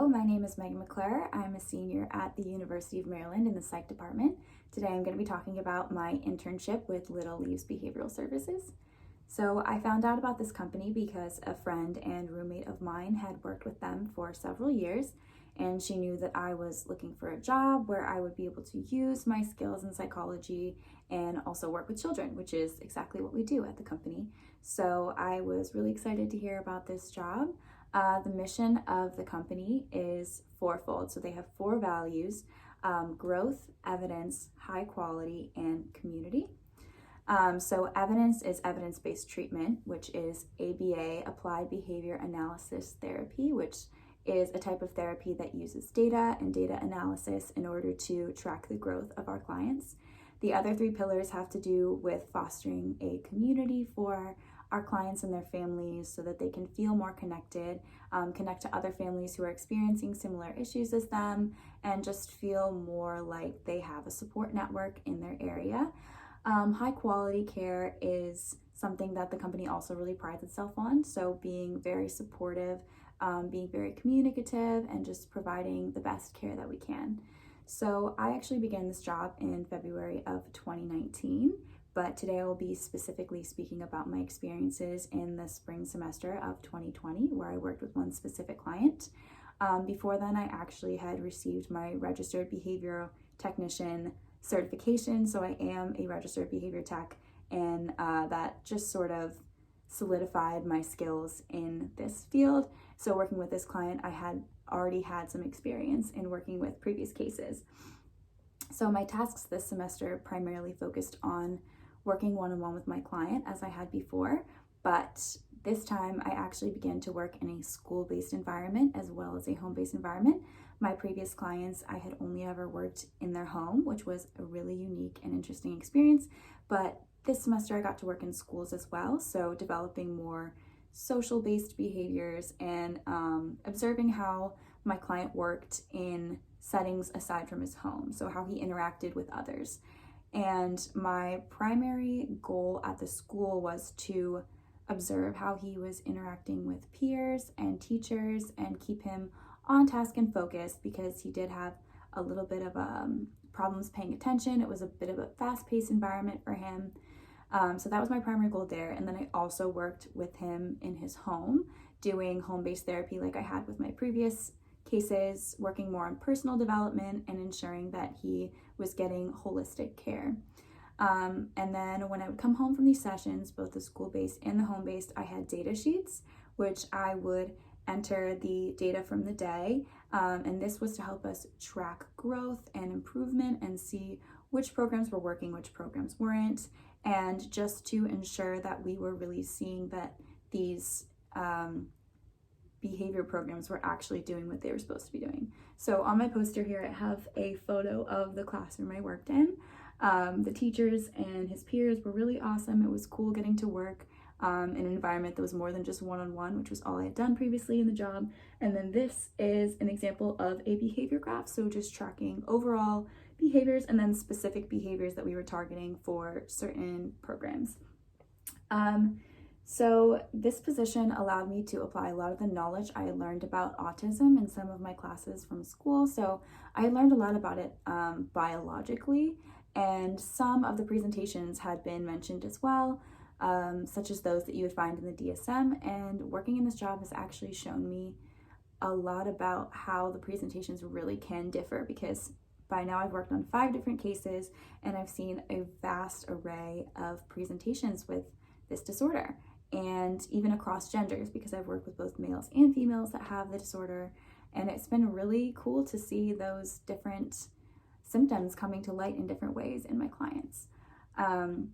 Hello, my name is Megan McClure. I'm a senior at the University of Maryland in the psych department. Today I'm going to be talking about my internship with Little Leaves Behavioral Services. So I found out about this company because a friend and roommate of mine had worked with them for several years, and she knew that I was looking for a job where I would be able to use my skills in psychology and also work with children, which is exactly what we do at the company. So I was really excited to hear about this job. The mission of the company is fourfold. So they have four values: growth, evidence, high quality, and community. So evidence is evidence-based treatment, which is ABA, Applied Behavior Analysis Therapy, which is a type of therapy that uses data and data analysis in order to track the growth of our clients. The other three pillars have to do with fostering a community for our clients and their families so that they can feel more connected, connect to other families who are experiencing similar issues as them, and just feel more like they have a support network in their area. High quality care is something that the company also really prides itself on. So being very supportive, being very communicative, and just providing the best care that we can. So I actually began this job in February of 2019, but today I will be specifically speaking about my experiences in the spring semester of 2020, where I worked with one specific client. Before then, I actually had received my registered behavioral technician certification, so I am a registered behavior tech, and that just sort of solidified my skills in this field. So working with this client, I had already had some experience in working with previous cases. So my tasks this semester primarily focused on working one-on-one with my client, as I had before, but this time I actually began to work in a school-based environment as well as a home-based environment. My previous clients, I had only ever worked in their home, which was a really unique and interesting experience, but this semester I got to work in schools as well, so developing more social-based behaviors and observing how my client worked in settings aside from his home, so how he interacted with others. And my primary goal at the school was to observe how he was interacting with peers and teachers and keep him on task and focused, because he did have a little bit of problems paying attention. It was a bit of a fast-paced environment for him. So that was my primary goal there. And then I also worked with him in his home, doing home-based therapy like I had with my previous cases, working more on personal development and ensuring that he was getting holistic care. And then when I would come home from these sessions, both the school-based and the home-based, I had data sheets, which I would enter the data from the day. And this was to help us track growth and improvement and see which programs were working, which programs weren't, and just to ensure that we were really seeing that these behavior programs were actually doing what they were supposed to be doing. So on my poster here, I have a photo of the classroom I worked in. The teachers and his peers were really awesome. It was cool getting to work in an environment that was more than just one-on-one, which was all I had done previously in the job. And then this is an example of a behavior graph, so just tracking overall behaviors and then specific behaviors that we were targeting for certain programs. So this position allowed me to apply a lot of the knowledge I had learned about autism in some of my classes from school. So I learned a lot about it biologically, and some of the presentations had been mentioned as well, such as those that you would find in the DSM. And working in this job has actually shown me a lot about how the presentations really can differ, because by now I've worked on 5 different cases and I've seen a vast array of presentations with this disorder, and even across genders, because I've worked with both males and females that have the disorder. And it's been really cool to see those different symptoms coming to light in different ways in my clients. And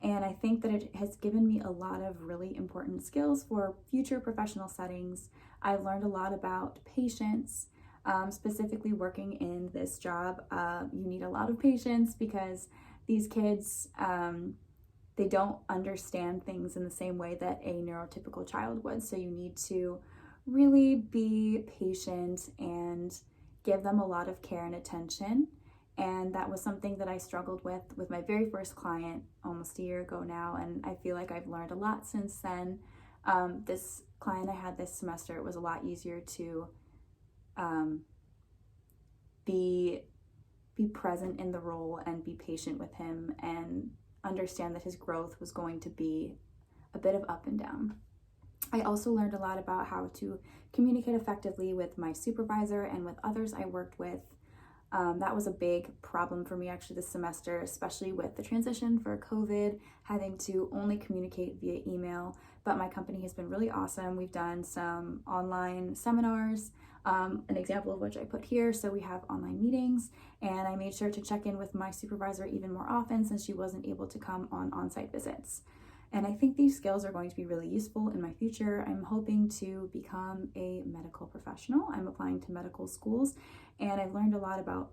I think that it has given me a lot of really important skills for future professional settings. I've learned a lot about patience. Specifically working in this job, you need a lot of patience, because these kids, they don't understand things in the same way that a neurotypical child would. So you need to really be patient and give them a lot of care and attention. And that was something that I struggled with my very first client almost a year ago now. And I feel like I've learned a lot since then. This client I had this semester, it was a lot easier to be present in the role and be patient with him and understand that his growth was going to be a bit of up and down. I also learned a lot about how to communicate effectively with my supervisor and with others I worked with. That was a big problem for me actually this semester, especially with the transition for COVID, having to only communicate via email. But my company has been really awesome. We've done some online seminars, an example of which I put here. So we have online meetings, and I made sure to check in with my supervisor even more often since she wasn't able to come on on-site visits. And I think these skills are going to be really useful in my future. I'm hoping to become a medical professional. I'm applying to medical schools, and I've learned a lot about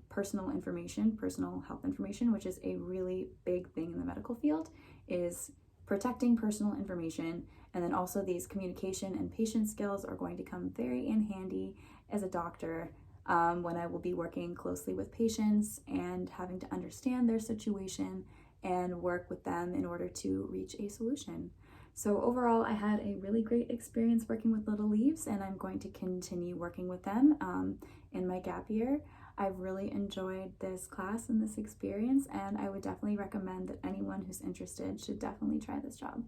personal health information, which is a really big thing in the medical field, is protecting personal information. And then also these communication and patient skills are going to come very in handy as a doctor when I will be working closely with patients and having to understand their situation and work with them in order to reach a solution. So overall, I had a really great experience working with Little Leaves, and I'm going to continue working with them in my gap year. I've really enjoyed this class and this experience, and I would definitely recommend that anyone who's interested should definitely try this job.